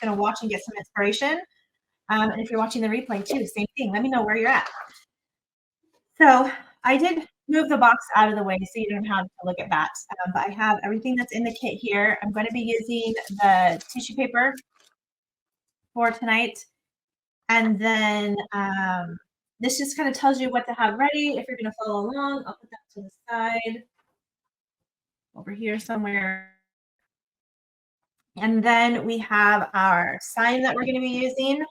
going to watch and get some inspiration. And if you're watching the replay too, same thing. Let me know where you're at. So I did move the box out of the way so you don't have to look at that. But I have everything that's in the kit here. I'm going to be using the tissue paper for tonight. And then this just kind of tells you what to have ready. If you're going to follow along, I'll put that to the side over here somewhere. And then we have our sign that we're going to be using.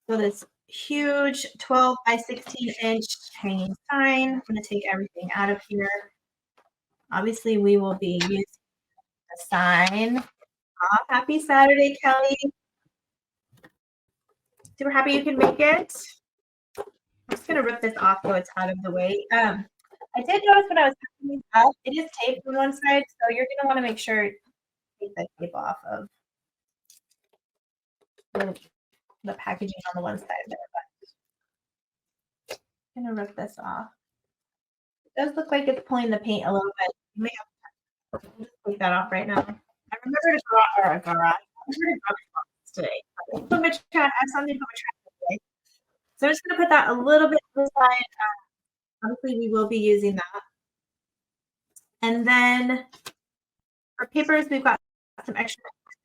So this huge 12 by 16 inch hanging sign. I'm going to take everything out of here. Obviously, we will be using the sign. Oh, happy Saturday, Kelly. Super happy you can make it. I'm just going to rip this off so it's out of the way. I did notice when I was packing these up, it is taped on one side, so you're going to want to make sure you take the tape off of the packaging on the one side there. But I'm going to rip this off. It does look like it's pulling the paint a little bit. You may have to take that off right now. I remember to garage today. I have something to put my trash today. So I'm just going to put that a little bit to the side. Obviously, we will be using that. And then for papers, we've got some extra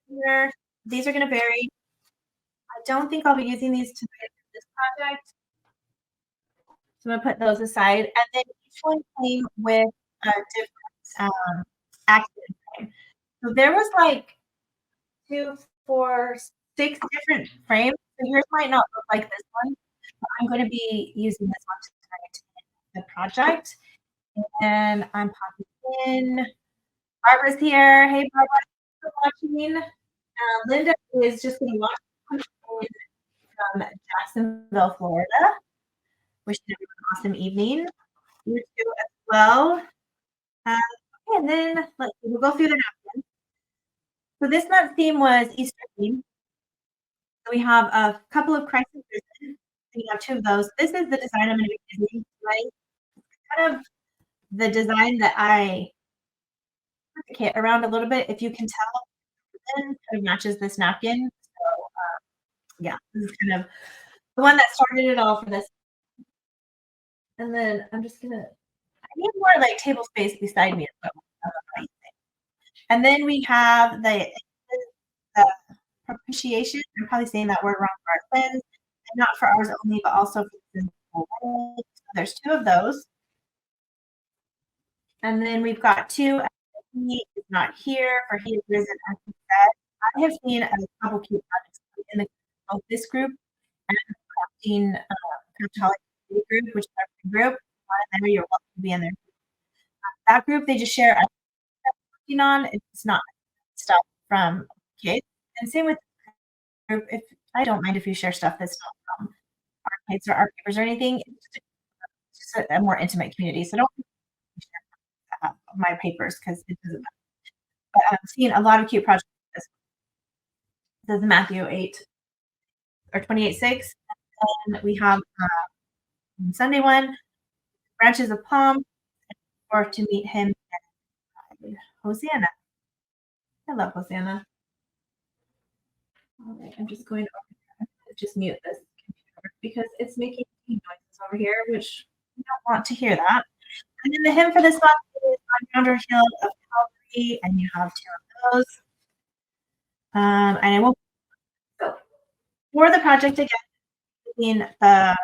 here. These are going to vary. I don't think I'll be using these tonight for this project. So I'm going to put those aside. And then each one came with a different accent frame. So there was like 2, 4, 6 different frames. So yours might not look like this one, but I'm going to be using this one tonight in the project. And I'm popping in. Barbara's here. Hey, Barbara, thanks for watching. Linda is just going to watch from Jacksonville, Florida. Wishing everyone an awesome evening. You too as well. And then we'll go through the napkins. So this month's theme was Easter theme. So we have a couple of Christ in prison. We have 2 of those. This is the design I'm going to be using tonight. Kind of the design that I put the kit around a little bit. If you can tell, it kind of matches this napkin. So yeah, this is kind of the one that started it all for this. And then I'm just gonna. I need more like table space beside me. And then we have the propitiation. I'm probably saying that word wrong for our sins, and not for ours only, but also for the sins of the world. So there's 2 of those. And then we've got 2. He is not here, for he is risen as he said. I have seen a couple cute projects in both this group and the crafting group, which is our group. There, you're welcome to be in there. That group, they just share working on. It's not stuff from kids. And same with the group. If I don't mind if you share stuff that's not from our kids or our papers or anything. It's just a more intimate community. So don't share my papers because it doesn't matter. But I'm seeing a lot of cute projects. This is Matthew 8 or 28:6. And we have Sunday one, branches of palm, or to meet him. Hosanna. I love Hosanna. All right, I'm just going to just mute this computer because it's making noises over here, which we don't want to hear that. And then the hymn for this month is On Yonder Hill of Calvary, and you have 2 of those. And I won't. So for the project again, in the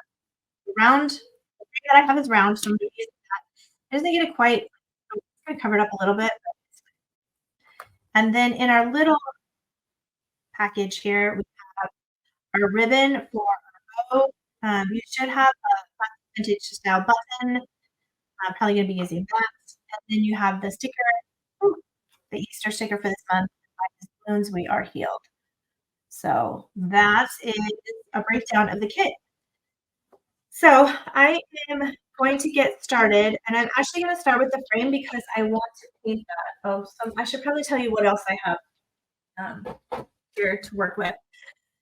round, the that I have is round, so I'm going to use that. I just need to get it quite. I'm going to cover it up a little bit. And then in our little package here, we have our ribbon for our bow. You should have a vintage style button. I'm probably going to be using that. And then you have the sticker, the Easter sticker for this month. By Wounds We Are Healed. So that is a breakdown of the kit. So I am going to get started, and I'm actually going to start with the frame because I want to paint that. Oh, I should probably tell you what else I have here to work with.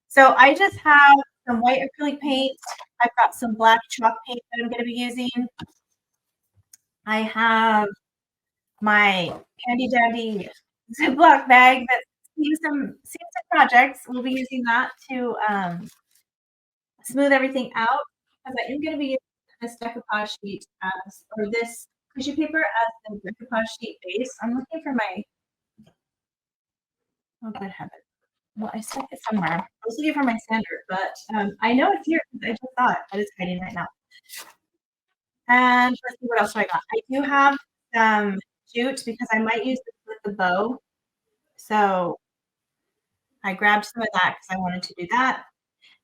So I just have some white acrylic paint. I've got some black chalk paint that I'm going to be using. I have my handy dandy Ziploc bag that's see some projects. We'll be using that to smooth everything out because I am going to be using this decoupage sheet as, or this tissue paper as the decoupage sheet base. I'm looking for my, oh, good heaven. Well, I stuck it somewhere. I was looking for my sander, but I know it's here because I just saw it, but it's hiding right now. And let's see what else do I got. I do have some jute because I might use this with the bow. So I grabbed some of that because I wanted to do that.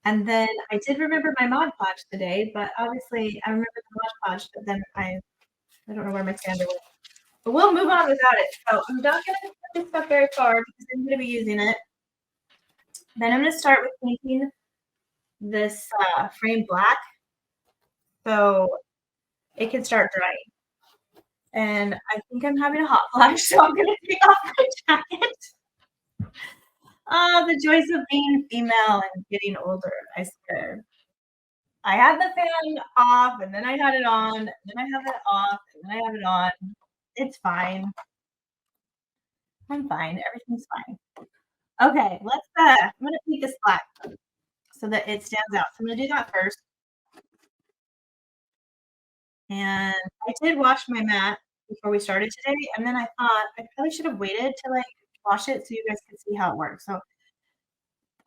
And then I did remember my Mod Podge today, but obviously I remember the Mod Podge, but then I don't know where my sander went. But we'll move on without it. So I'm not going to put this stuff very far because I'm going to be using it. Then I'm going to start with painting this frame black so it can start drying. And I think I'm having a hot flash, so I'm going to take off my jacket. Oh, the joys of being female and getting older, I swear. I had the fan off, and then I had it on, and then I have it off, and then I have it on. It's fine. I'm fine. Everything's fine. Okay, I'm gonna paint this black so that it stands out. So I'm gonna do that first. And I did wash my mat before we started today, and then I thought I probably should have waited to like wash it so you guys can see how it works. So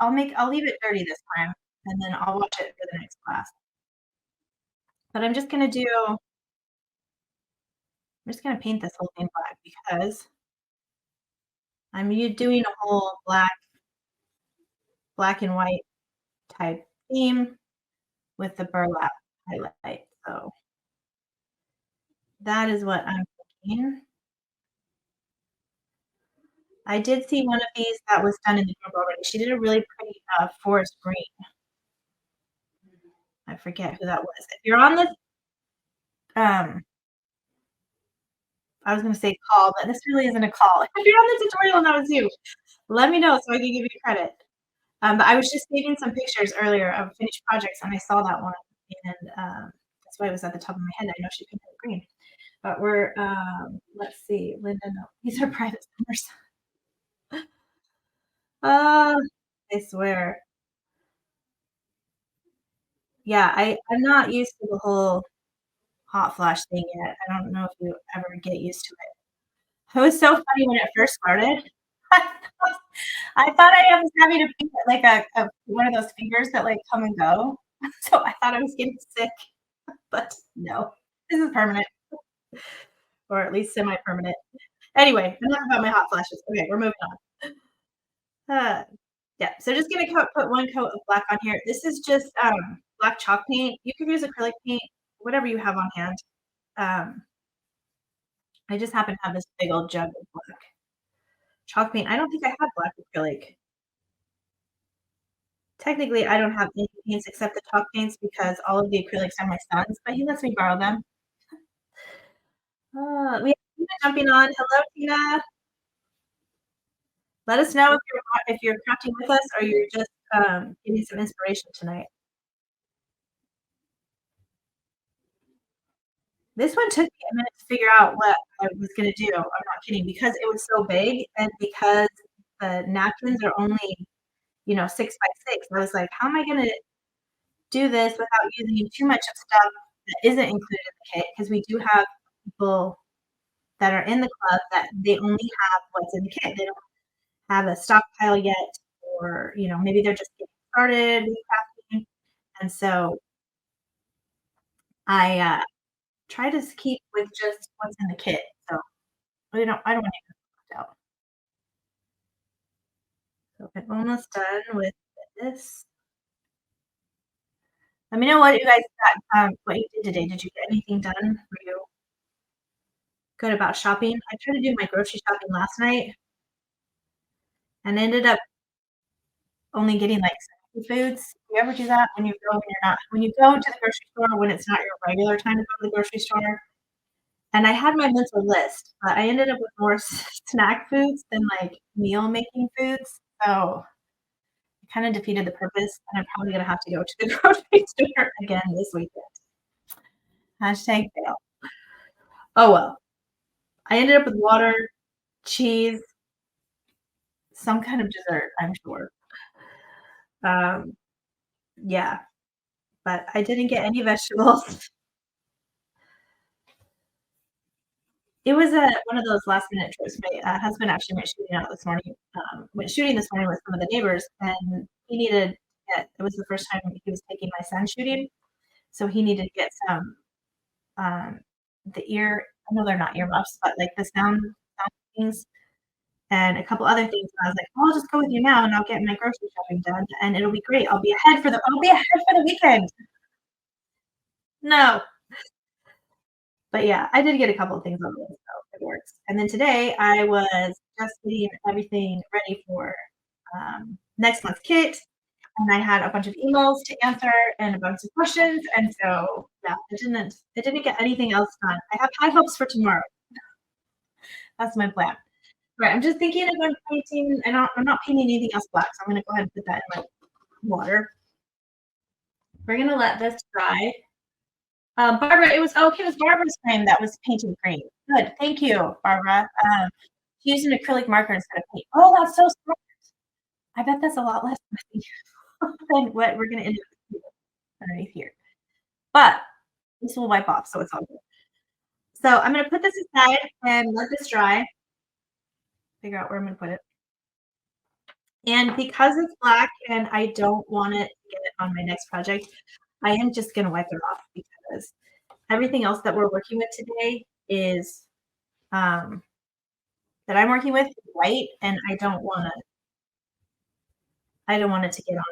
I'll leave it dirty this time, and then I'll wash it for the next class. But I'm just gonna paint this whole thing black because I'm doing a whole black and white type theme with the burlap highlight. So that is what I'm thinking. I did see one of these that was done in the group already. She did a really pretty forest green. I forget who that was. If you're on this, I was going to say call, but this really isn't a call. If you're on the tutorial and that was you, let me know so I can give you credit. But I was just saving some pictures earlier of finished projects, and I saw that one, and that's why it was at the top of my head. I know she painted it green. But we're, let's see, Linda, no, these are private numbers. I swear. Yeah, I'm not used to the whole hot flash thing yet. I don't know if you ever get used to it. It was so funny when it first started. I thought I was having to paint like one of those fingers that like come and go. So I thought I was getting sick, but no, this is permanent, or at least semi-permanent. Anyway, enough about my hot flashes. Okay, we're moving on. Yeah, so just gonna put one coat of black on here. This is just black chalk paint. You can use acrylic paint, whatever you have on hand. I just happen to have this big old jug of black chalk paint. I don't think I have black acrylic. Technically, I don't have any paints except the chalk paints because all of the acrylics are my son's, but he lets me borrow them. We have Tina jumping on. Hello, Tina. Let us know if you're crafting with us or you're just getting some inspiration tonight. This one took me a minute to figure out what I was gonna do. I'm not kidding, because it was so big and because the napkins are only, 6 by 6. I was like, how am I gonna do this without using too much of stuff that isn't included in the kit? Because we do have people that are in the club that they only have what's in the kit. They don't have a stockpile yet, or maybe they're just getting started with crafting. And so I try to keep with just what's in the kit. So I don't want to get left out. So I'm almost done with this. Let me know what you guys got, what you did today. Did you get anything done? Were you good about shopping? I tried to do my grocery shopping last night and ended up only getting like foods. Do you ever do that when you go into the grocery store when it's not your regular time to go to the grocery store? And I had my mental list, but I ended up with more snack foods than like meal making foods. So it kind of defeated the purpose, and I'm probably gonna have to go to the grocery store again this weekend. Hashtag fail. Oh well. I ended up with water, cheese, some kind of dessert, I'm sure. Um, yeah, but I didn't get any vegetables. It was a one of those last minute trips. My, husband actually went shooting this morning with some of the neighbors, and he needed to get it was the first time he was taking my son shooting, so he needed to get some, um, the ear I know they're not earmuffs, but, like, the sound things and a couple other things, and I was like, "Oh, I'll just go with you now, and I'll get my grocery shopping done, and it'll be great. I'll be ahead for the weekend." No. But yeah, I did get a couple of things on the list, so it works. And then today I was just getting everything ready for next month's kit, and I had a bunch of emails to answer and a bunch of questions, and so yeah, it didn't get anything else done. I have high hopes for tomorrow. That's my plan. Right, I'm just thinking about painting. I'm not painting anything else black, so I'm gonna go ahead and put that in my water. We're gonna let this dry. Barbara, it was Barbara's frame that was painted green. Good, thank you, Barbara. She used an acrylic marker instead of paint. Oh, that's so smart. I bet that's a lot less messy than what we're gonna end up with underneath here. But this will wipe off, so it's all good. So I'm gonna put this aside and let this dry. Figure out where I'm gonna put it. And because it's black and I don't want it to get it on my next project, I am just gonna wipe it off because everything else that we're working with today is um, that I'm working with is white, and I don't want it to get on.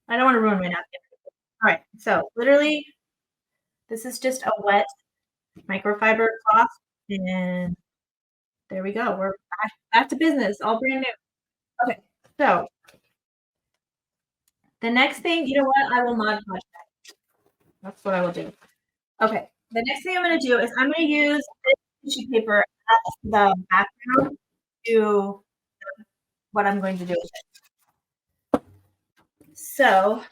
I don't want to ruin my napkin. All right, so literally, this is just a wet microfiber cloth, and there we go. We're back to business, all brand new. Okay, so the next thing, you know what? I will Mod Podge that. That's what I will do. Okay, the next thing I'm going to do is I'm going to use this tissue paper as the background to what I'm going to do with it. So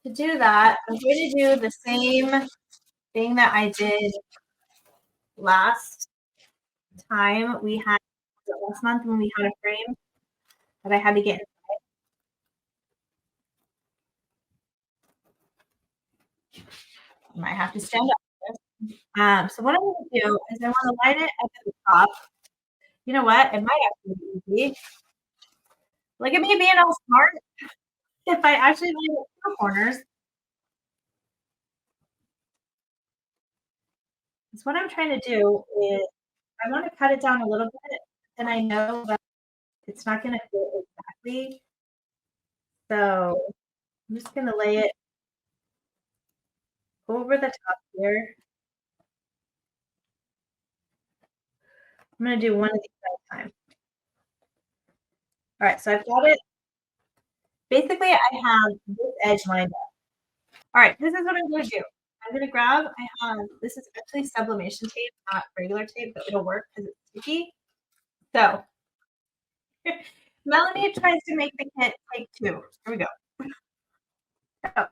to do that, I'm going to do the same thing that I did last time we had last month when we had a frame that I had to get. I might have to stand up. So what I'm going to do is I want to line it up at the top. You know what? It might actually be easy. Look at me being all smart. If I actually line it two corners, because what I'm trying to do is I want to cut it down a little bit, and I know that it's not going to fit exactly. So I'm just going to lay it over the top here. I'm going to do one of these at a time. All right, so I've got it. Basically, I have this edge lined up. All right, this is what I'm going to do. I'm going to grab, this is actually sublimation tape, not regular tape, but it'll work because it's sticky. So, Melanie tries to make the kit take two. Here we go. So,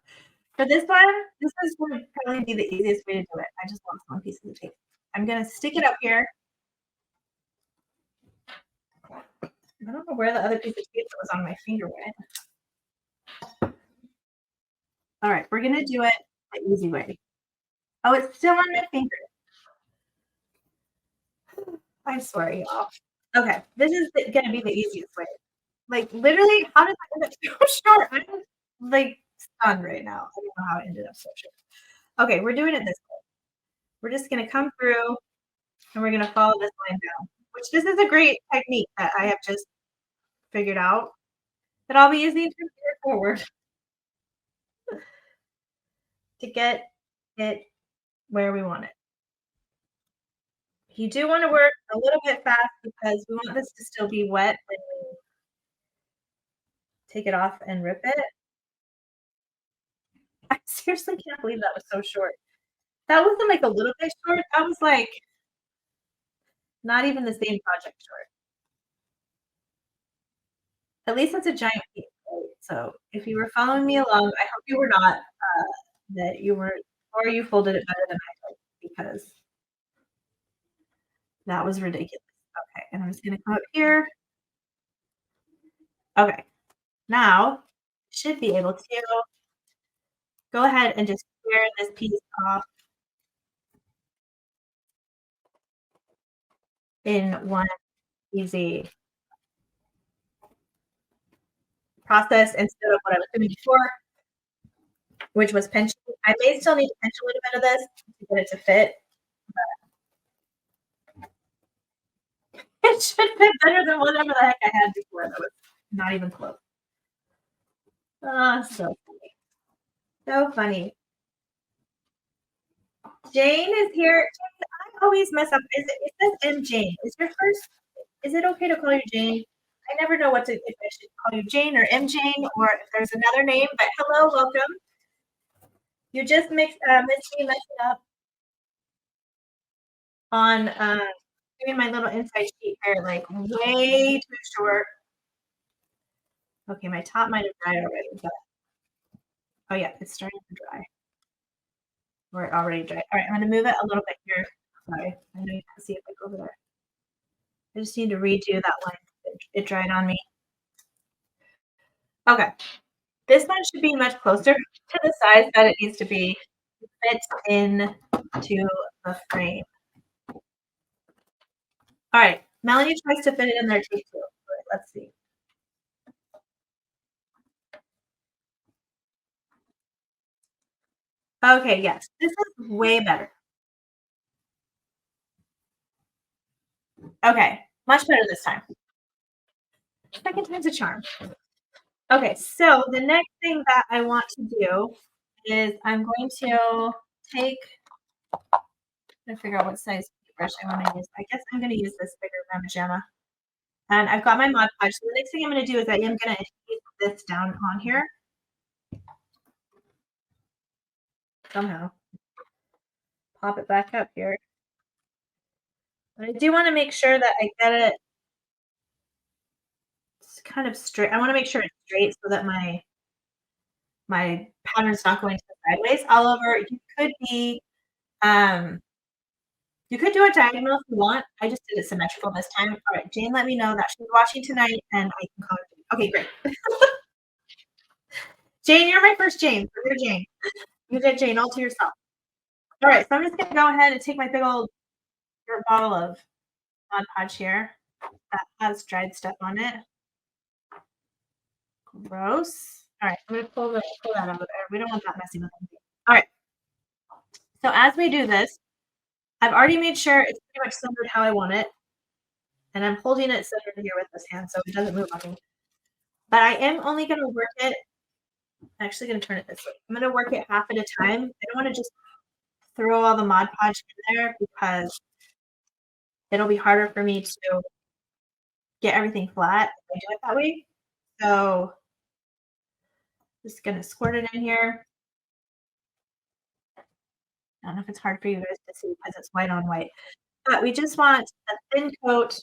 for this one, this is going to probably be the easiest way to do it. I just want one piece of the tape. I'm going to stick it up here. I don't know where the other piece of tape that was on my finger went. All right, we're going to do it the easy way. Oh, it's still on my finger. I swear, y'all. Okay, this is gonna be the easiest way. Like literally, how did I end up so short? I'm like stunned right now. I don't know how it ended up so short. Okay, we're doing it this way. We're just gonna come through and we're gonna follow this line down. Which this is a great technique that I have just figured out that I'll be using from here forward to get it where we want it. You do want to work a little bit fast because we want this to still be wet when we take it off and rip it. I seriously can't believe that was so short. That wasn't like a little bit short. That was like not even the same project short. At least it's a giant piece, right? So if you were following me along, I hope you were not, that you were, or you folded it better than I did because that was ridiculous. Okay. and I'm just gonna come up here. Okay, now should be able to go ahead and just square this piece off in one easy process instead of what I was doing before, which was pinching. I may still need to pinch a little bit of this to get it to fit. It should fit better than whatever the heck I had before. That was not even close. Ah, so funny. So funny. Jane is here. Jane, I always mess up. It says M Jane. Is your first? Is it okay to call you Jane? I never know if I should call you Jane or M Jane or if there's another name. But hello, welcome. You just missed me messing up on doing my little inside sheet here, like way too short. Okay, my top might have dried already, but oh yeah, it's starting to dry. Or it already dried. All right, I'm gonna move it a little bit here. Sorry, I know you can see it like over there. I just need to redo that line. It dried on me. Okay, this one should be much closer to the size that it needs to be. Fit into the frame. All right, Melanie tries to fit it in there too. Right, let's see. Okay, yes, this is way better. Okay, much better this time. Second time's a charm. Okay, so the next thing that I want to do is I'm going to take, I'm figure out what size brush I want to use. I guess I'm going to use this bigger Mama Jamma. And I've got my Mod Podge. So the next thing I'm going to do is I am going to adhere this down on here. Somehow. Pop it back up here. But I do want to make sure that I get it kind of straight. I want to make sure it's straight so that my pattern's not going sideways. Oliver, you could do a diagonal if you want. I just did it symmetrical this time. All right, Jane, let me know that she's watching tonight, and I can call her. Okay, great. Jane, you're my first Jane. So you're Jane. You did Jane all to yourself. All right, so I'm just gonna go ahead and take my big old bottle of Mod Podge here that has dried stuff on it. Gross. All right, I'm gonna pull that out of there. We don't want that messy with anything. All right. So as we do this, I've already made sure it's pretty much centered how I want it. And I'm holding it centered here with this hand so it doesn't move on me. But I am only going to work it. I'm actually going to turn it this way. I'm going to work it half at a time. I don't want to just throw all the Mod Podge in there because it'll be harder for me to get everything flat if I do it that way. So just going to squirt it in here. I don't know if it's hard for you guys to see because it's white on white. But we just want a thin coat.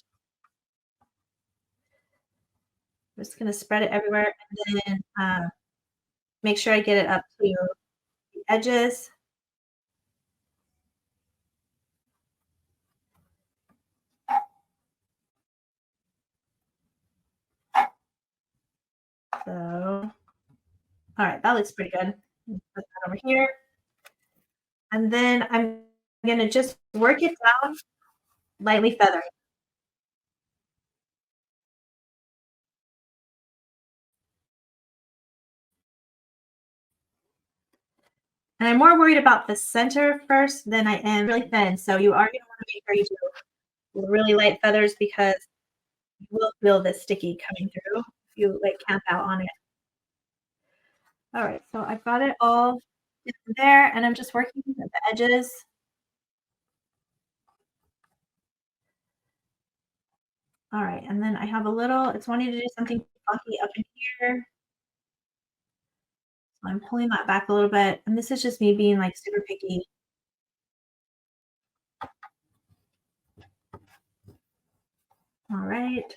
I'm just going to spread it everywhere and then make sure I get it up to the edges. So, all right, that looks pretty good. Put that over here. And then I'm going to just work it down, lightly feathering. And I'm more worried about the center first than I am really thin. So you are going to want to make sure you do really light feathers because you will feel the sticky coming through if you like camp out on it. All right, so I've got it all there and I'm just working at the edges. All right, and then I have a little, it's wanting to do something funky up in here. So I'm pulling that back a little bit. And this is just me being like super picky. All right.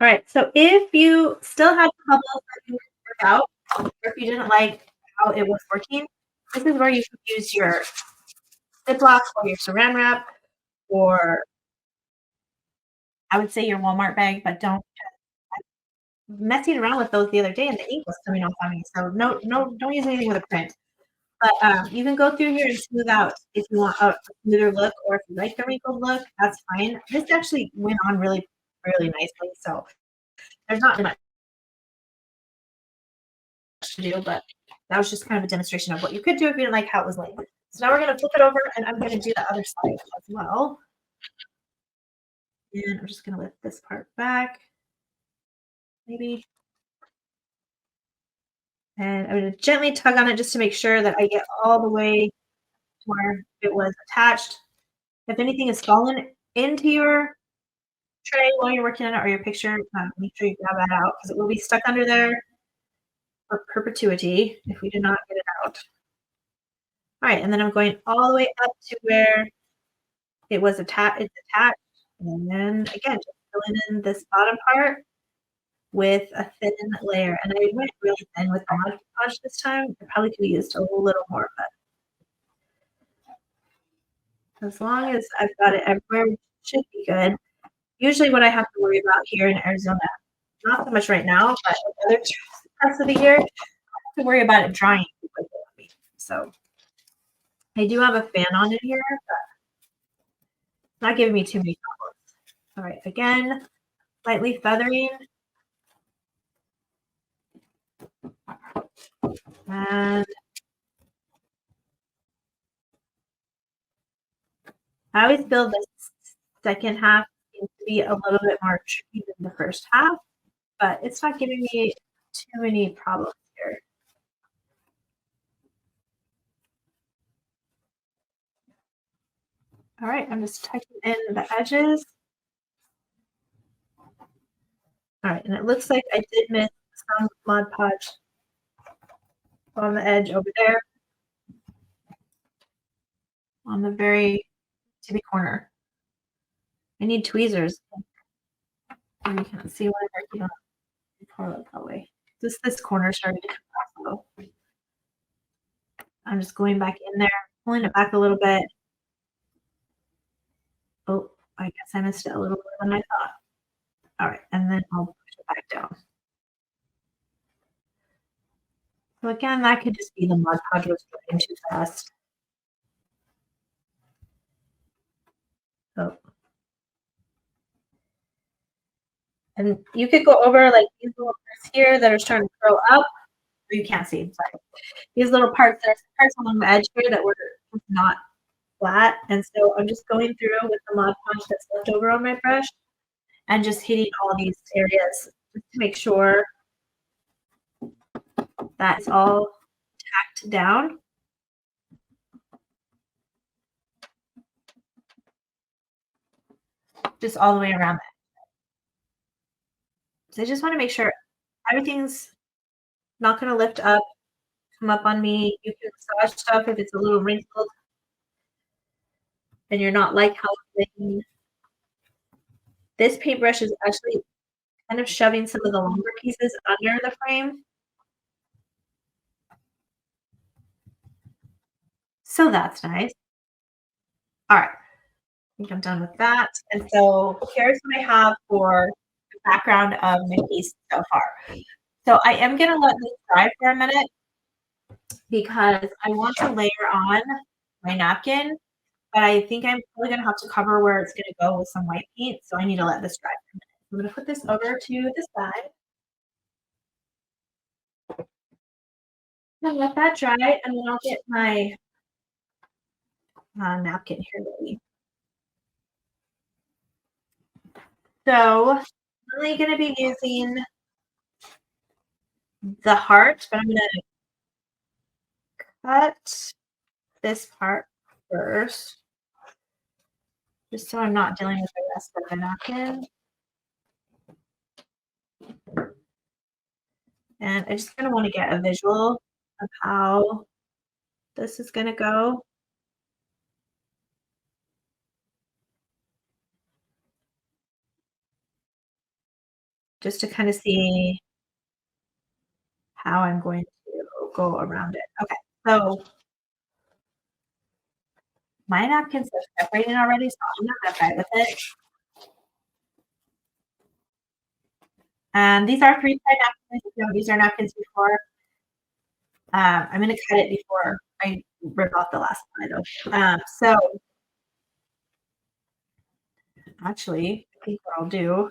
All right, so if you still have bubbles that you work out, or if you didn't like how it was working, this is where you can use your Ziploc or your saran wrap, or I would say your Walmart bag, but don't messing around with those the other day and the ink was coming off on me. So no, don't use anything with a print. But you can go through here and smooth out if you want a smoother look, or if you like the wrinkled look, that's fine. This actually went on really, really nicely. So there's not much to do, but that was just kind of a demonstration of what you could do if you didn't like how it was laying. So now we're going to flip it over and I'm going to do the other side as well. And I'm just going to lift this part back, maybe. And I'm going to gently tug on it just to make sure that I get all the way to where it was attached. If anything is fallen into your tray while you're working on it or your picture, make sure you grab that out because it will be stuck under there for perpetuity if we do not get it out. All right, and then I'm going all the way up to where it was attached. It's attached, and then again, just filling in this bottom part with a thin layer. And I went really thin with the Mod Podge this time. I probably could have used a little more, but as long as I've got it everywhere, it should be good. Usually what I have to worry about here in Arizona, not so much right now, but in other parts of the year, I have to worry about it drying quickly on me. So I do have a fan on in here, but not giving me too many problems. All right, again, lightly feathering. And I always feel this second half seems to be a little bit more tricky than the first half, but it's not giving me too many problems here. All right, I'm just tucking in the edges. All right, and it looks like I did miss some Mod Podge on the edge over there, on the very tippy corner. I need tweezers. And you can't see what I'm working on. Pour it that way. This corner started to come off. So I'm just going back in there, pulling it back a little bit. Oh, I guess I missed it a little more than I thought. All right, and then I'll push it back down. So again, that could just be the Mod Podge was drying too fast. Oh. And you could go over like these little parts here that are starting to curl up. Or you can't see, sorry. These little parts, there's parts along the edge here that were not flat. And so I'm just going through with the Mod Podge that's left over on my brush and just hitting all these areas just to make sure that's all tacked down. Just all the way around it. So I just want to make sure everything's not going to lift up, come up on me. You can massage stuff if it's a little wrinkled and you're not like how thin. This paintbrush is actually kind of shoving some of the longer pieces under the frame. So that's nice. All right, I think I'm done with that. And so here's what I have for the background of my piece so far. So I am going to let this dry for a minute because I want to layer on my napkin, but I think I'm probably going to have to cover where it's going to go with some white paint. So I need to let this dry for a minute. I'm going to put this over to the side. And let that dry, and then I'll get my napkin here ready. So I'm really going to be using the heart, but I'm going to cut this part first, just so I'm not dealing with the rest of the napkin. And I just kind of want to get a visual of how this is going to go. Just to kind of see how I'm going to go around it. Okay, so my napkins are separating already, so I'm not gonna fight with it. And these are 3-ply napkins. If you don't use our napkins before, I'm gonna cut it before I rip off the last ply though. So actually, I think what I'll do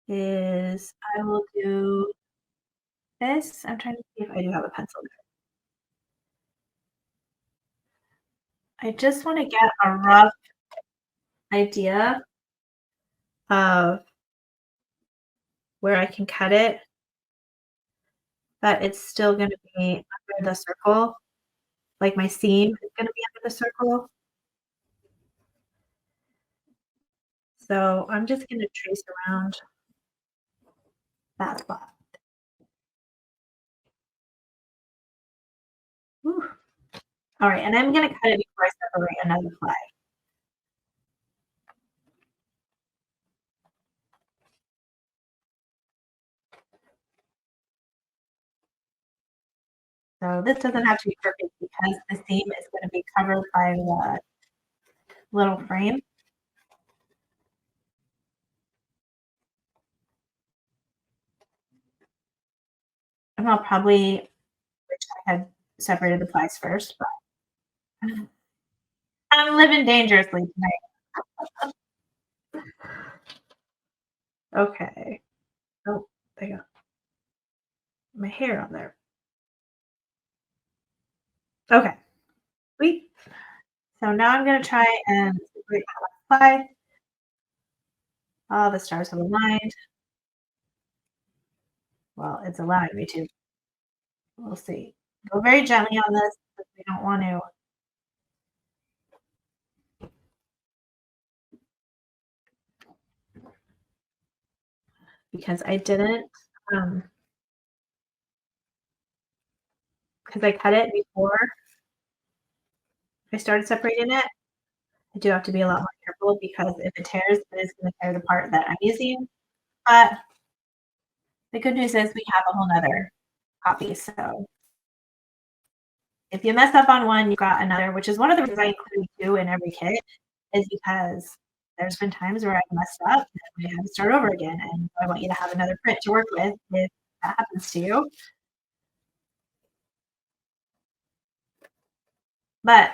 is I will do this. I'm trying to see if I do have a pencil there. I just want to get a rough idea of where I can cut it, but it's still going to be under the circle. Like my seam is going to be under the circle. So I'm just going to trace around that spot. Whew. All right, and I'm going to cut it before I separate another ply. So this doesn't have to be perfect because the seam is going to be covered by the little frame. And I'll probably wish I had separated the plies first, but I'm living dangerously tonight. Okay. Oh, I got my hair on there. Okay. Sweet. So now I'm going to try and separate my last ply. Oh, the stars have aligned. Well, it's allowing me to. We'll see. Go very gently on this because we don't want to. Because I didn't, because I cut it before I started separating it. I do have to be a lot more careful because if it tears, it is going to tear the part that I'm using. But the good news is we have a whole nother copy. So if you mess up on one, you've got another, which is one of the reasons I include 2 in every kit, is because there's been times where I messed up and I had to start over again. And I want you to have another print to work with if that happens to you. But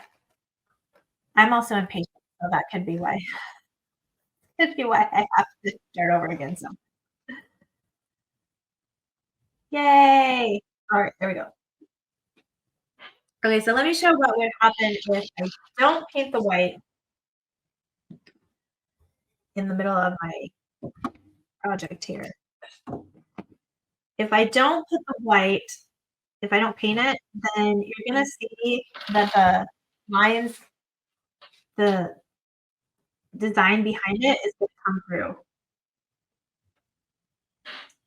I'm also impatient, so that could be why. Could be why I have to start over again. So, yay! All right, there we go. Okay, so let me show what would happen if I don't paint the white in the middle of my project here. If I don't put the white, if I don't paint it, then you're gonna see that the lines, the design behind it is gonna come through.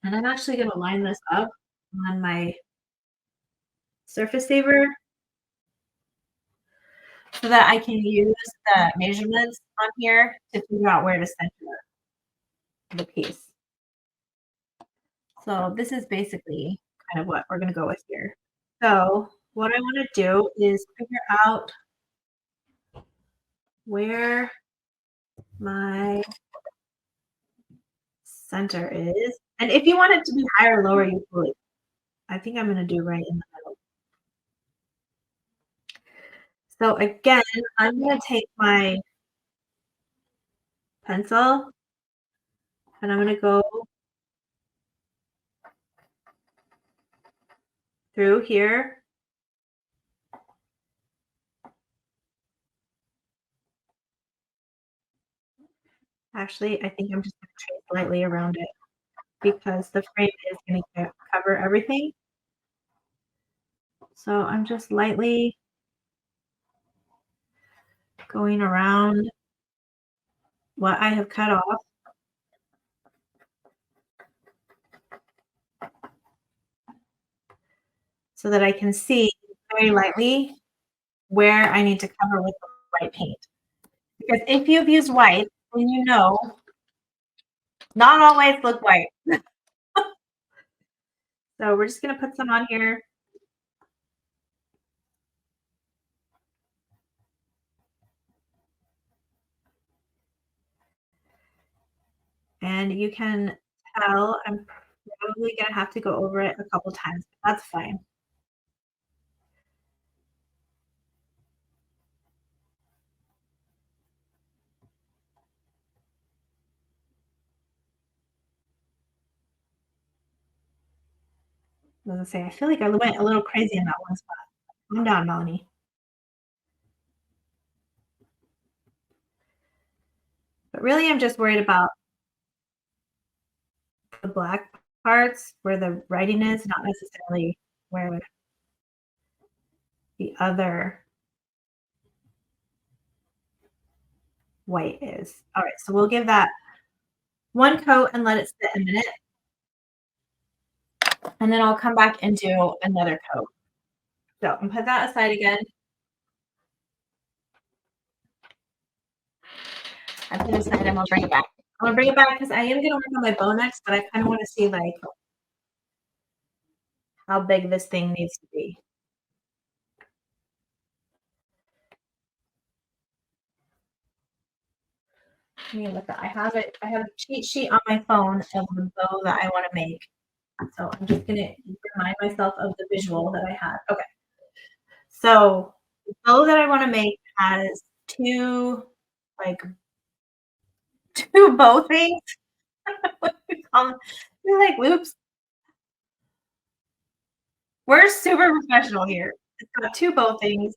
And I'm actually gonna line this up on my surface saver so that I can use the measurements on here to figure out where to center the piece. So this is basically kind of what we're gonna go with here. So what I wanna do is figure out where my center is. And if you want it to be higher or lower, you could. I think I'm gonna do right in the middle. So again, I'm gonna take my pencil and I'm gonna go through here. Actually, I think I'm just gonna trace lightly around it because the frame is gonna cover everything. So I'm just lightly going around what I have cut off. So that I can see very lightly where I need to cover with the white paint. Because if you've used white, then you know not all whites look white. So we're just gonna put some on here. And you can tell I'm probably gonna have to go over it a couple times. That's fine. I was gonna say, I feel like I went a little crazy in that one spot. Calm down, Melanie. But really, I'm just worried about the black parts where the writing is, not necessarily where the other white is. All right, so we'll give that one coat and let it sit a minute. And then I'll come back and do another coat. So I'm put that aside again. I put it aside and I'll bring it back. I'm gonna bring it back because I am gonna work on my bow next, but I kind of want to see like how big this thing needs to be. Let me look at, I have a cheat sheet on my phone of the bow that I want to make. So I'm just gonna remind myself of the visual that I had. Okay. So the bow that I want to make has like two bow things. They're like loops. We're super professional here. It's got two bow things.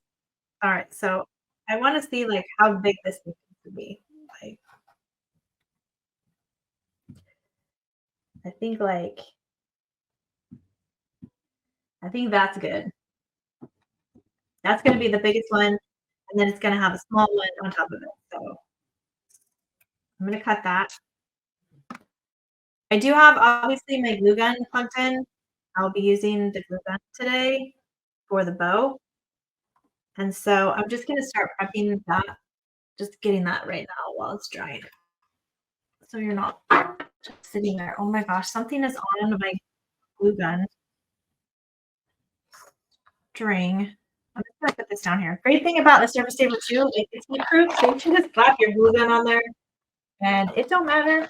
All right, so I want to see like how big this thing needs to be. Like, I I think that's good. That's going to be the biggest one, and then it's going to have a small one on top of it. So I'm going to cut that. I do have obviously my glue gun plugged in. I'll be using the glue gun today for the bow. And so I'm just going to start prepping that, just getting that right now while it's drying. So you're not just sitting there. Oh my gosh, something is on my glue gun string. I'm just gonna put this down here. Great thing about the Surface Saver too, like it's heat proof, so you can just slap your glue gun on there and it don't matter.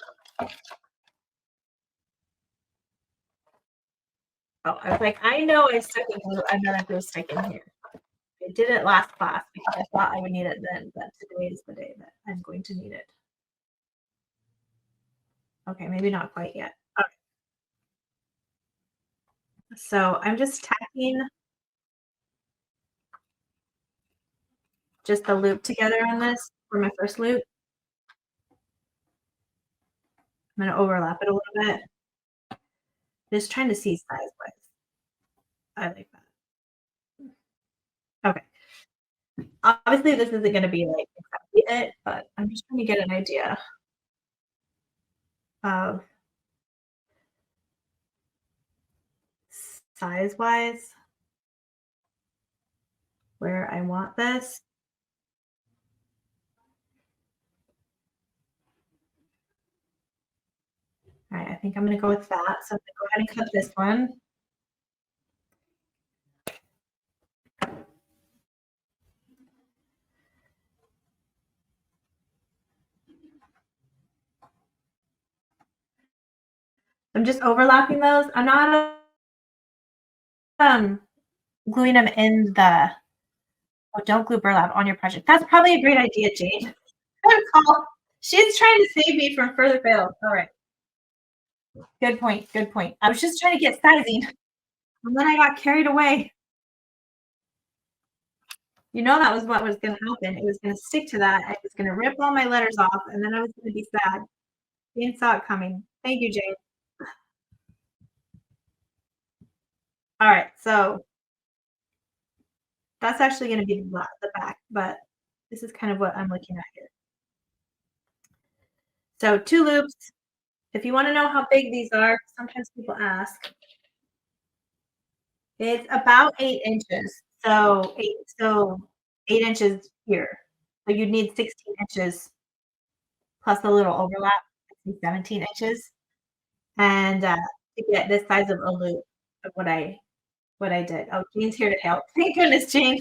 Oh, I was like, I know I stuck in glue, I know that glue stuck in here. I did it last class because I thought I would need it then, but today is the day that I'm going to need it. Okay, maybe not quite yet. All right. So I'm just tacking just the loop together on this for my first loop. I'm going to overlap it a little bit. Just trying to see size wise. I like that. Okay. Obviously, this isn't going to be like exactly it, but I'm just trying to get an idea of size wise where I want this. All right, I think I'm going to go with that. So I'm going to go ahead and cut this one. I'm just overlapping those. I'm not gluing them in the, oh, don't glue burlap on your project. That's probably a great idea, Jane. She's trying to save me from further fails. All right. Good point. Good point. I was just trying to get sizing. And then I got carried away. You know that was what was going to happen. It was going to stick to that. I was going to rip all my letters off, and then I was going to be sad. Jane saw it coming. Thank you, Jane. All right, so that's actually going to be the back, but this is kind of what I'm looking at here. So 2 loops. If you want to know how big these are, sometimes people ask. It's about 8 inches. So 8 inches here. So you'd need 16 inches plus a little overlap, 17 inches. And to get this size of a loop. of what I did. Oh, Jane's here to help. Thank goodness, Jane.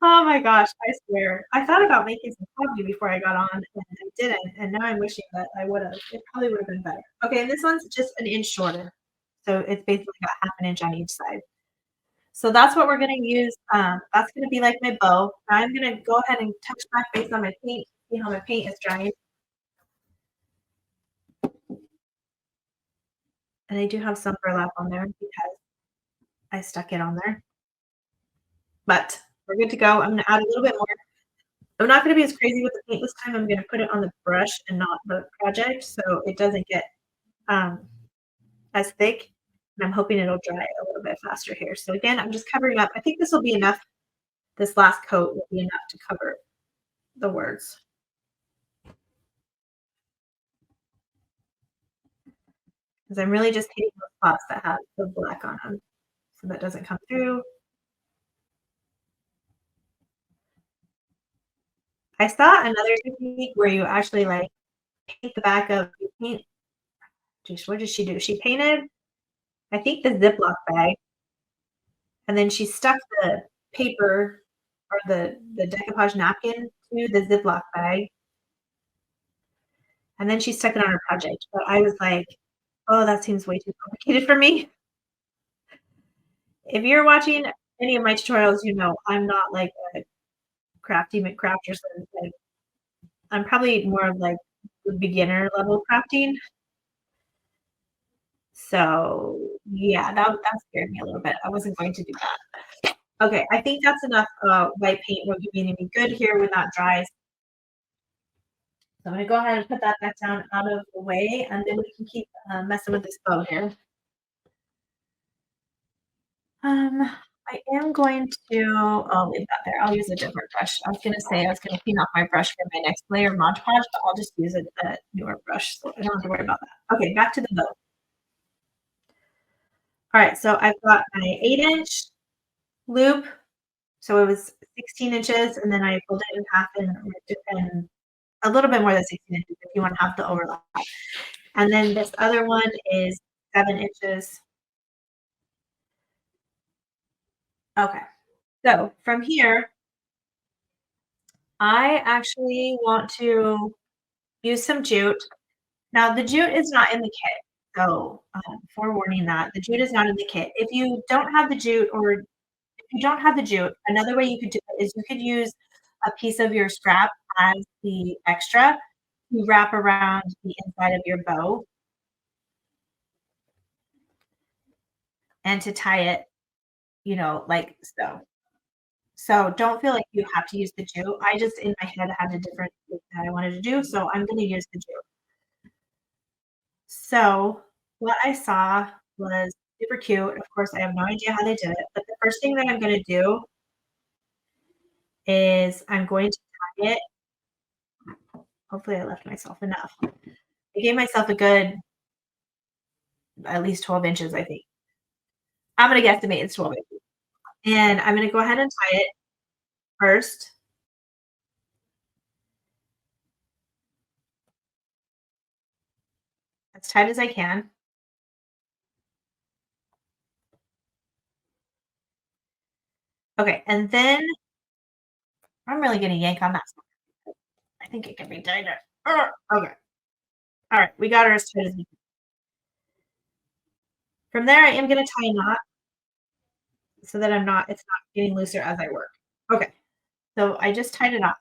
Oh my gosh, I swear. I thought about making some coffee before I got on, and I didn't, and now I'm wishing that I would've. It probably would have been better. Okay, and this one's just an inch shorter, so it's basically got half an inch on each side. So that's what we're gonna use, that's gonna be like my bow. I'm gonna go ahead and touch back base on my paint, see how my paint is drying. And I do have some burlap on there because I stuck it on there. But we're good to go. I'm gonna add a little bit more. I'm not gonna be as crazy with the paint this time. I'm gonna put it on the brush and not the project so it doesn't get um, as thick. And I'm hoping it'll dry a little bit faster here. So again, I'm just covering up. I think this will be enough. This last coat will be enough to cover the words. Because I'm really just hitting those spots that have the black on them so that doesn't come through. I saw another technique where you actually like paint the back of you paint. Geez, what did she do? She painted, I think, the Ziploc bag, and then she stuck the paper or the decoupage napkin to the Ziploc bag, and then she stuck it on her project. But I was like, oh, that seems way too complicated for me. If you're watching any of my tutorials, you know I'm not like a crafty McCraft or something. Like, I'm probably more of like beginner level crafting. So yeah, that scared me a little bit. I wasn't going to do that. Okay, I think that's enough white paint. Will be me good here when that dries. So I'm gonna go ahead and put that back down out of the way, and then we can keep messing with this bow here. I am going to, I'll leave that there. I'll use a different brush. I was gonna say I was gonna clean off my brush for my next layer of Mod Podge, but I'll just use a newer brush, so I don't have to worry about that. Okay, back to the bow. All right, so I've got my 8-inch loop. So it was 16 inches, and then I folded it in half and a little bit more than 16 inches if you want to have the overlap. And then this other one is 7 inches. Okay, so from here, I actually want to use some jute. Now, the jute is not in the kit, so forewarning that the jute is not in the kit. If you don't have the jute, or if you don't have the jute, another way you could do it is you could use a piece of your scrap as the extra to wrap around the inside of your bow and to tie it, you know, like so. So don't feel like you have to use the jute. I just in my head had a different thing that I wanted to do, so I'm going to use the jute. So what I saw was super cute. Of course, I have no idea how they did it, but the first thing that I'm going to do is I'm going to tie it. Hopefully, I left myself enough. I gave myself a good at least 12 inches, I think. I'm going to guesstimate it's 12 inches. And I'm going to go ahead and tie it first. As tight as I can. Okay, and then I'm really going to yank on that. I think it can be tighter. Okay. All right, we got her as tight as we can. From there, I am going to tie a knot so that it's not getting looser as I work. Okay, so I just tied it up.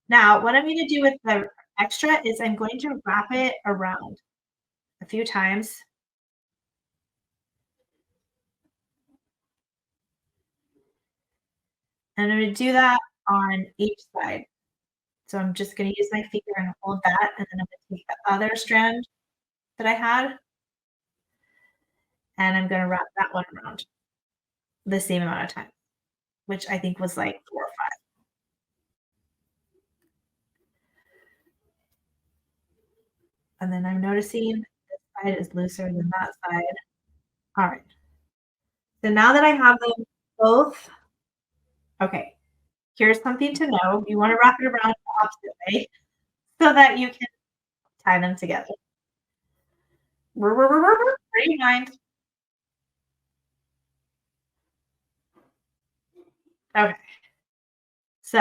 Now, what I'm going to do with the extra is I'm going to wrap it around a few times. And I'm going to do that on each side. So I'm just going to use my finger and hold that, and then I'm going to take the other strand that I had, and I'm going to wrap that one around the same amount of time, which I think was like 4 or 5. And then I'm noticing this side is looser than that side. All right. So now that I have them both, okay, here's something to know. You want to wrap it around the opposite way so that you can tie them together. Rewind. Okay. So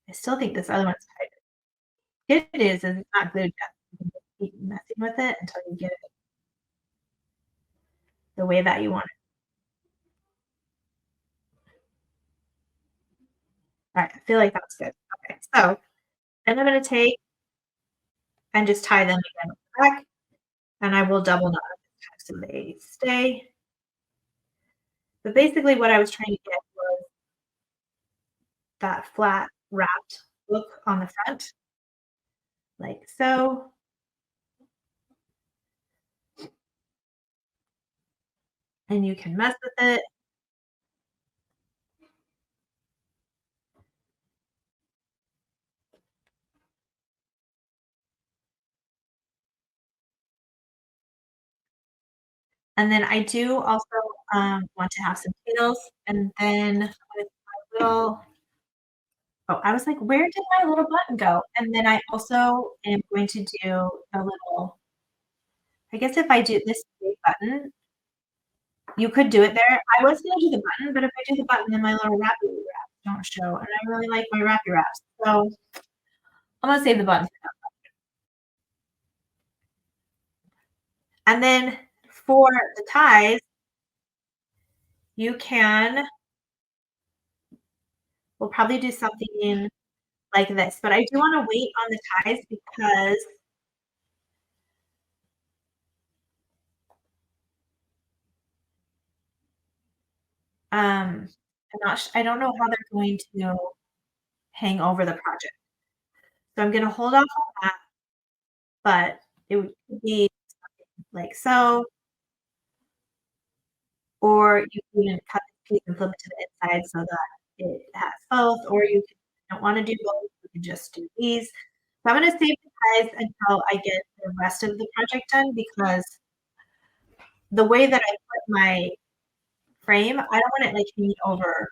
I still think this other one's tighter. It is it's not glued down. You can just keep messing with it until you get it the way that you want it. All right, I feel like that's good. Okay, so then I'm gonna take and just tie them again with the back, and I will double knot them so they stay. But basically what I was trying to get was that flat wrapped look on the front, like so. And you can mess with it. And then I do also want to have some tails, and then with my little oh, I was like, where did my little button go? And then I also am going to do a little I guess if I do this big button, you could do it there. I was gonna do the button, but if I do the button, then my little wrappy wraps don't show, and I really like my wrappy wraps. So I'm gonna save the button. And then for the ties, you can we'll probably do something like this, but I do wanna wait on the ties because, I don't know how they're going to hang over the project. So I'm gonna hold off on that, but it would be like so, or you can even cut the piece and flip it to the inside so that it has both, or don't wanna do both, you can just do these. So I'm gonna save the ties until I get the rest of the project done because the way that I put my frame, I don't want it, like, hanging over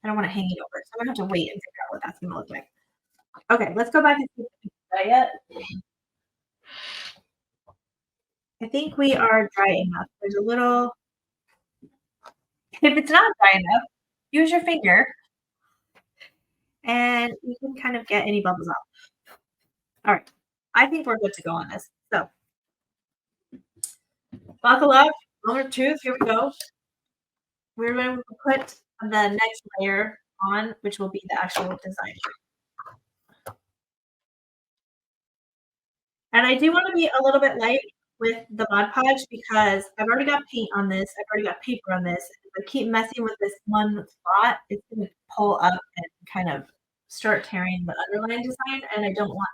I don't want it hanging over, so I'm gonna have to wait and figure out what that's gonna look like. Okay, let's go back and see if we can dry yet. I think we are dry enough. There's a little if it's not dry enough, use your finger and you can kind of get any bubbles off. Alright, I think we're good to go on this. So, buckle up, moment of truth, here we go. We're going to put the next layer on, which will be the actual design. And I do wanna be a little bit light with the Mod Podge because I've already got paint on this, I've already got paper on this. If I keep messing with this one spot, it's gonna pull up and kind of start tearing the underlying design, and I don't want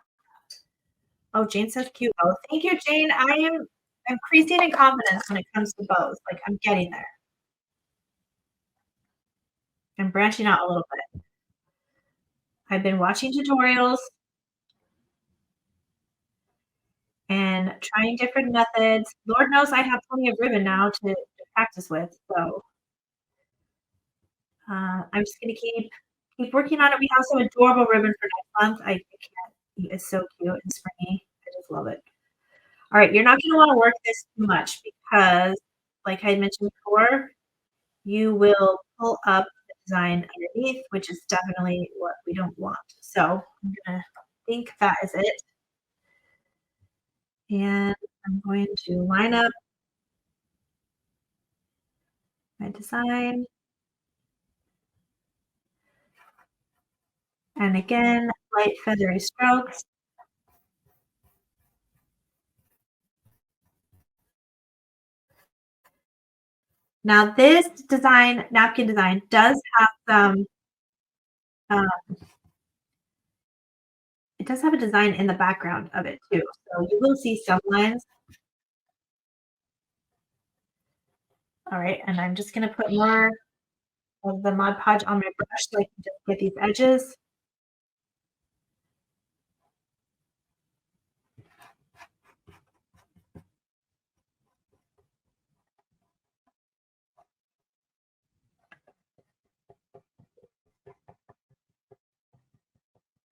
oh, Jane says cute bow. Thank you, Jane. I am increasing in confidence when it comes to bows. Like, I'm getting there. I'm branching out a little bit. I've been watching tutorials and trying different methods. Lord knows I have plenty of ribbon now to practice with, so, I'm just gonna keep working on it. We have some adorable ribbon for next month. I can't it's so cute and springy. I just love it. Alright, you're not gonna wanna work this too much because, like I mentioned before, you will pull up the design underneath, which is definitely what we don't want. So I'm gonna think that is it. And I'm going to line up my design. And again, light feathery strokes. Now this design, napkin design, does have some, um, it does have a design in the background of it too. So you will see some lines. All right, and I'm just gonna put more of the Mod Podge on my brush so I can just get these edges.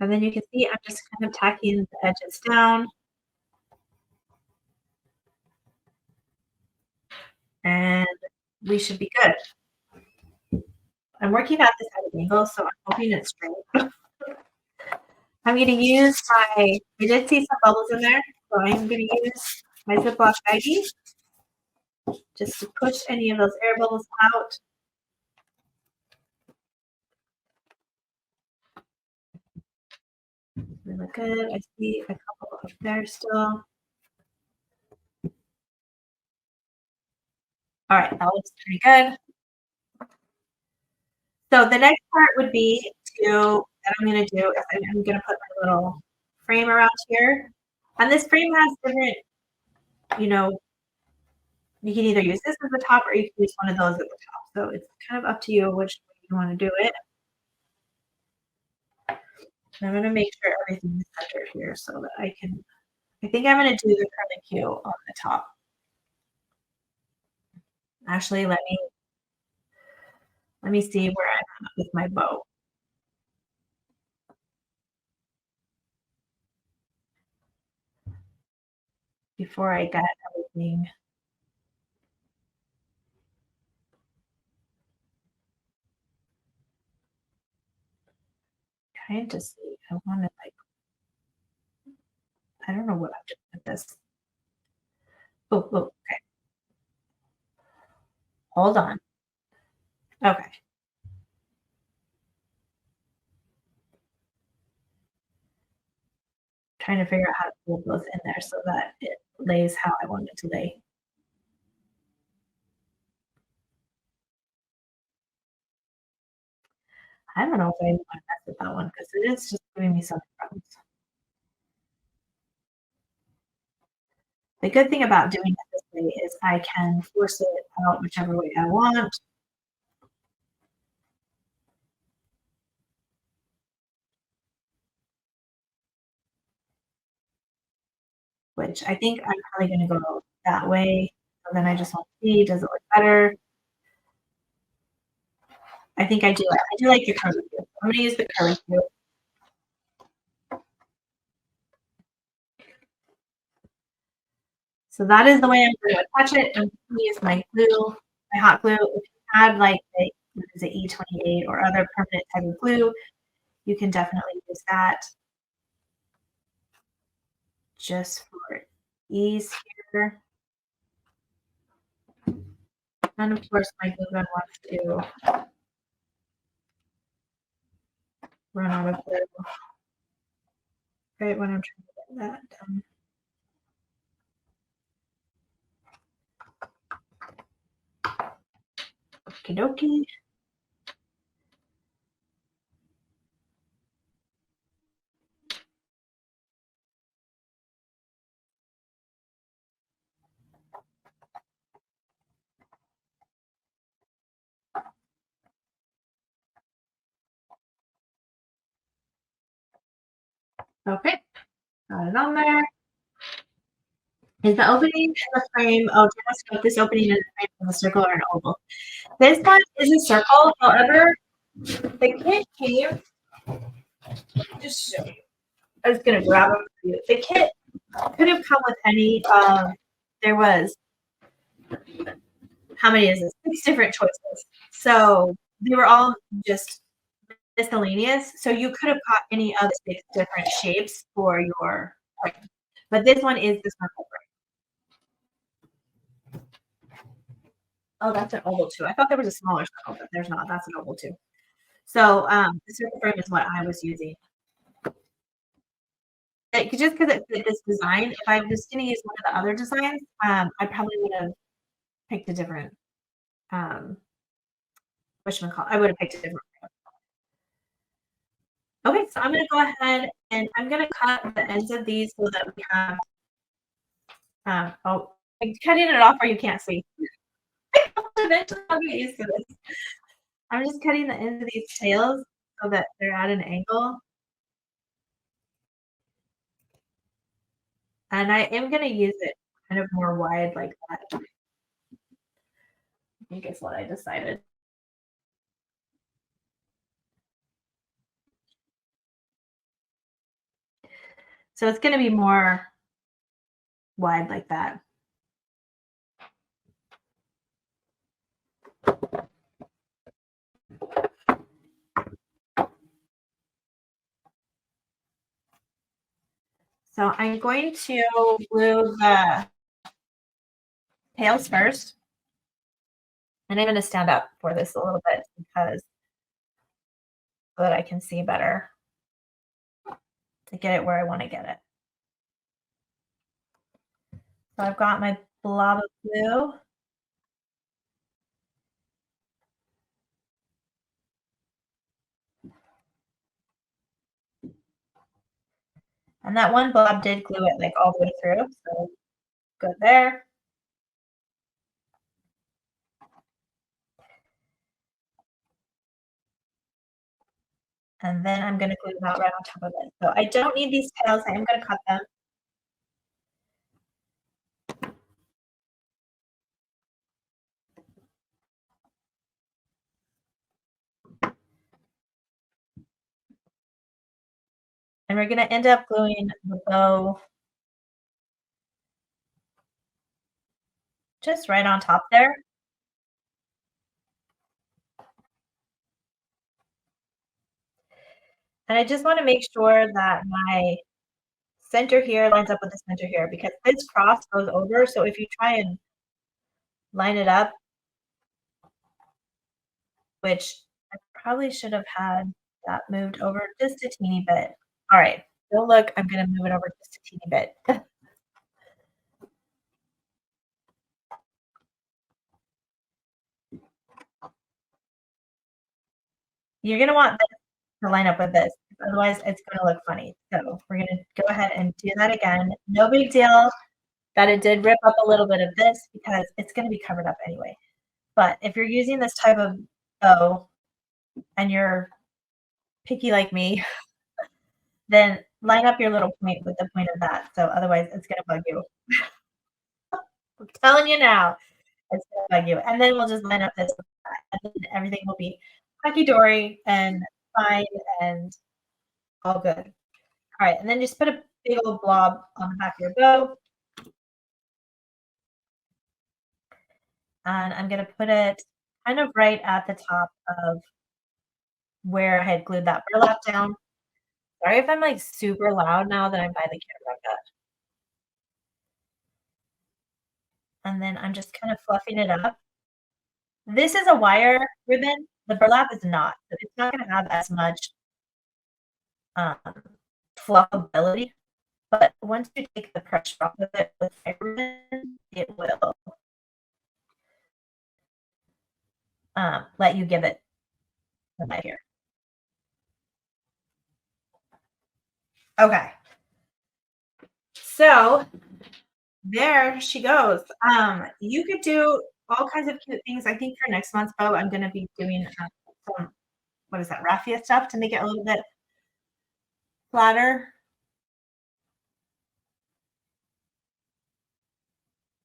And then you can see I'm just kind of tacking the edges down. and we should be good. I'm working at this at an angle, so I'm hoping it's straight. I'm going to use I did see some bubbles in there, so I'm going to use my Ziploc baggie just to push any of those air bubbles out. They look good. I see a couple up there still. All right, that looks pretty good. So the next part would be that I'm going to do is I'm going to put my little frame around here. And this frame has different, you know, you can either use this as the top or you can use one of those at the top. So it's kind of up to you which way you want to do it. And I'm going to make sure everything is centered here so that I think I'm going to do the curlicue on the top. Actually, let me see where I'm at with my bow. Before I get everything. Trying to see. I want to I don't know what I'm doing with this. Oh, okay. Hold on. Okay. Trying to figure out how to fold those in there so that it lays how I want it to lay. I don't know if I want to mess with that one because it is just giving me some problems. The good thing about doing it this way is I can force it out whichever way I want. Which I think I'm probably going to go that way. So then I just want to see, does it look better? I think I do. I do like the curly Q. I'm going to use the curly Q. So that is the way I'm going to attach it. I'm going to use my glue, my hot glue. If you had like a, what is it, E28 or other permanent type of glue, you can definitely use that just for ease here. And of course, my glue gun wants to run out of glue right when I'm trying to get that done. Okie dokie. Okay, got it on there. Is the opening in the frame, oh, just got this opening in the frame of a circle or an oval. This one is a circle, however, the kit came, just show you. I was gonna grab them for you. The kit could have come with any, there was, how many is this? 6 different choices. So they were all just miscellaneous. So you could have caught any of the 6 different shapes for your frame. But this one is the circle frame. Oh, that's an oval too. I thought there was a smaller circle, but there's not. That's an oval too. So the circle frame is what I was using. Just because it fit this design, if I was going to use one of the other designs, I probably would have picked a different, whatchamacallit, I would have picked a different. Okay, so I'm going to go ahead and I'm going to cut the ends of these so that we have, oh, I'm cutting it off where you can't see. Eventually I'll get used to this. I'm just cutting the ends of these tails so that they're at an angle. And I am going to use it kind of more wide like that. I think is what I decided. So it's going to be more wide like that. So I'm going to glue the tails first. And I'm going to stand up for this a little bit because so that I can see better to get it where I want to get it. So I've got my blob of glue. And that one blob did glue it like all the way through. So good there. And then I'm going to glue that right on top of it. So I don't need these tails. I am going to cut them. And we're going to end up gluing the bow just right on top there. And I just want to make sure that my center here lines up with the center here because this cross goes over. So if you try and line it up, which I probably should have had that moved over just a teeny bit. All right. So look, I'm going to move it over just a teeny bit. You're going to want this to line up with this. Otherwise, it's going to look funny. So we're going to go ahead and do that again. No big deal that it did rip up a little bit of this because it's going to be covered up anyway. But if you're using this type of bow and you're picky like me, then line up your little point with the point of that. So otherwise, it's going to bug you. I'm telling you now, it's going to bug you. And then we'll just line up this, and then everything will be hunky-dory and fine and all good. All right, and then just put a big old blob on the back of your bow. And I'm going to put it kind of right at the top of where I had glued that burlap down. Sorry if I'm like super loud now that I'm by the camera, and then I'm just kind of fluffing it up. This is a wire ribbon. The burlap is not. So it's not going to have as much fluffability. But once you take the pressure off of it with a ribbon, it will let you give it right here. Okay. So there she goes. You could do all kinds of cute things. I think for next month's bow, I'm going to be doing some, what is that, raffia stuff to make it a little bit flatter.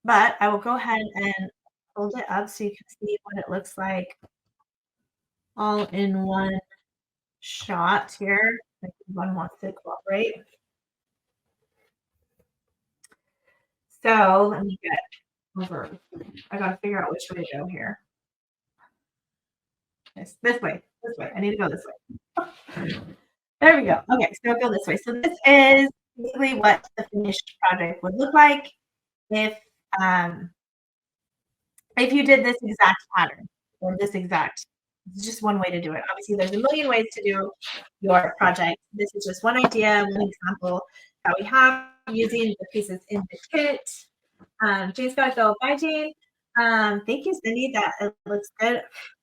But I will go ahead and hold it up so you can see what it looks like all in one shot here. If one wants to cooperate. So let me get over. I got to figure out which way to go here. This way. I need to go this way. There we go. Okay, so I'll go this way. So this is basically what the finished project would look like if you did this exact pattern or this exact. It's just one way to do it. Obviously, there's a million ways to do your project. This is just one idea, one example that we have using the pieces in the kit. Jane's got to go. Bye, Jane. Thank you, Cindy. That looks good.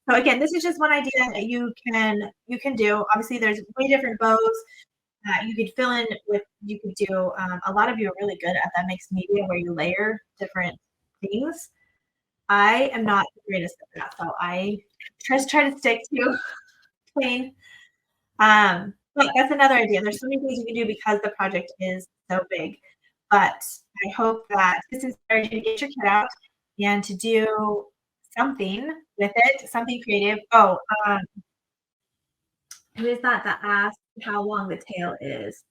So again, this is just one idea that you can do. Obviously, there's way different bows that you could fill in with. You could do. A lot of you are really good at that mixed media where you layer different things. I am not the greatest at that, so I just try to stick to plain. But that's another idea. There's so many things you can do because the project is so big. But I hope that this inspires you to get your kit out and to do something with it, something creative. Oh, who is that asked how long the tail is?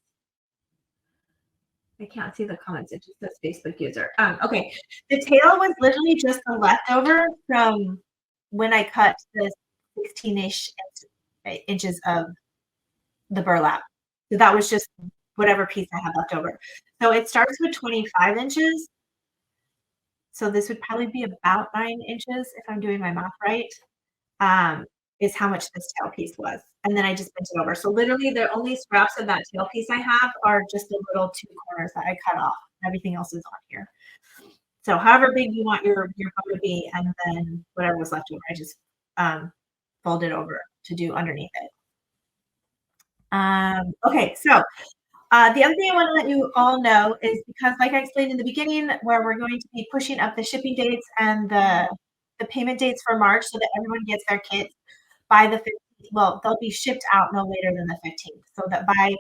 I can't see the comments. It just says Facebook user. Okay. The tail was literally just a leftover from when I cut the 16-ish inches of the burlap. So that was just whatever piece I have left over. So it starts with 25 inches. So this would probably be about 9 inches if I'm doing my math right. Um, is how much this tail piece was. And then I just bent it over. So literally the only scraps of that tail piece I have are just the little two corners that I cut off. Everything else is on here. So however big you want your bow to be, and then whatever was left over, I just fold it over to do underneath it. Okay, so the other thing I want to let you all know is because, like I explained in the beginning, where we're going to be pushing up the shipping dates and the payment dates for March so that everyone gets their kits by the 15th. Well, they'll be shipped out no later than the 15th, so that by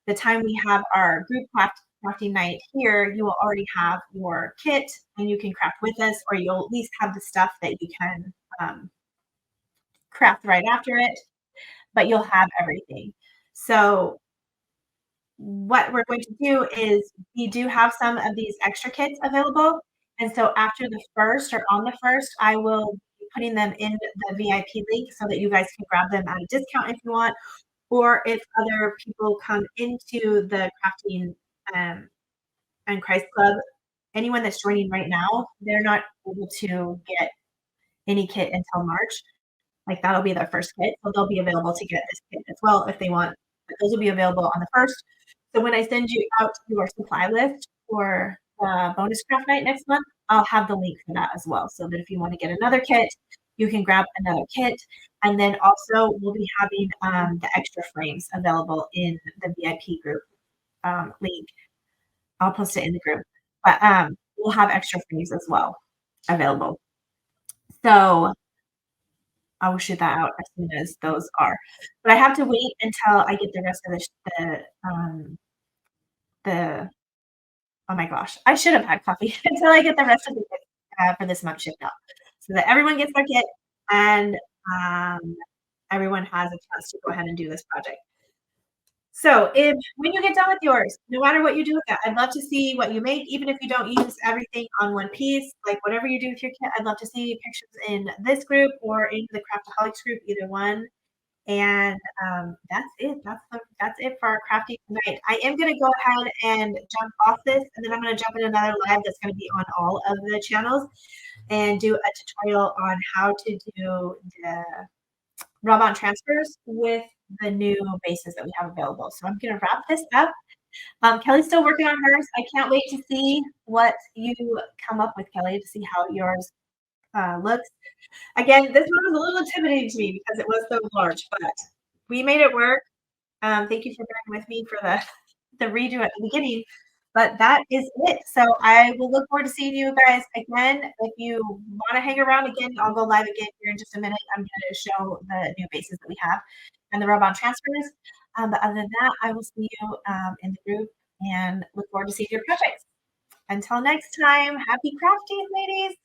the time we have our group crafting night here, you will already have your kit and you can craft with us, or you'll at least have the stuff that you can craft right after it, but you'll have everything. So what we're going to do is we do have some of these extra kits available. And so after the first or on the first, I will be putting them in the VIP link so that you guys can grab them at a discount if you want, or if other people come into the crafting and Christ Club, anyone that's joining right now, they're not able to get any kit until March. Like that'll be their first kit. So they'll be available to get this kit as well if they want. But those will be available on the first. So when I send you out your supply list for bonus craft night next month, I'll have the link for that as well. So that if you want to get another kit, you can grab another kit. And then also we'll be having the extra frames available in the VIP group link. I'll post it in the group. But we'll have extra frames as well available. So I will shoot that out as soon as those are. But I have to wait until I get the rest of the oh my gosh, I should have had coffee until I get the rest of the kit for this month shipped out, so that everyone gets their kit and everyone has a chance to go ahead and do this project. So if when you get done with yours, no matter what you do with that, I'd love to see what you make, even if you don't use everything on one piece, like whatever you do with your kit, I'd love to see pictures in this group or in the Craftaholics group, either one. And that's it. That's it for our crafting tonight. I am going to go ahead and jump off this, and then I'm going to jump in another live that's going to be on all of the channels and do a tutorial on how to do the rub-on transfers with the new bases that we have available. So I'm going to wrap this up. Kelly's still working on hers. I can't wait to see what you come up with, Kelly, to see how yours looks. Again, this one was a little intimidating to me because it was so large, but we made it work. Thank you for bearing with me for the redo at the beginning. But that is it. So I will look forward to seeing you guys again. If you want to hang around again, I'll go live again here in just a minute. I'm going to show the new bases that we have and the rub-on transfers. But other than that, I will see you in the group and look forward to seeing your projects. Until next time, happy crafting, ladies.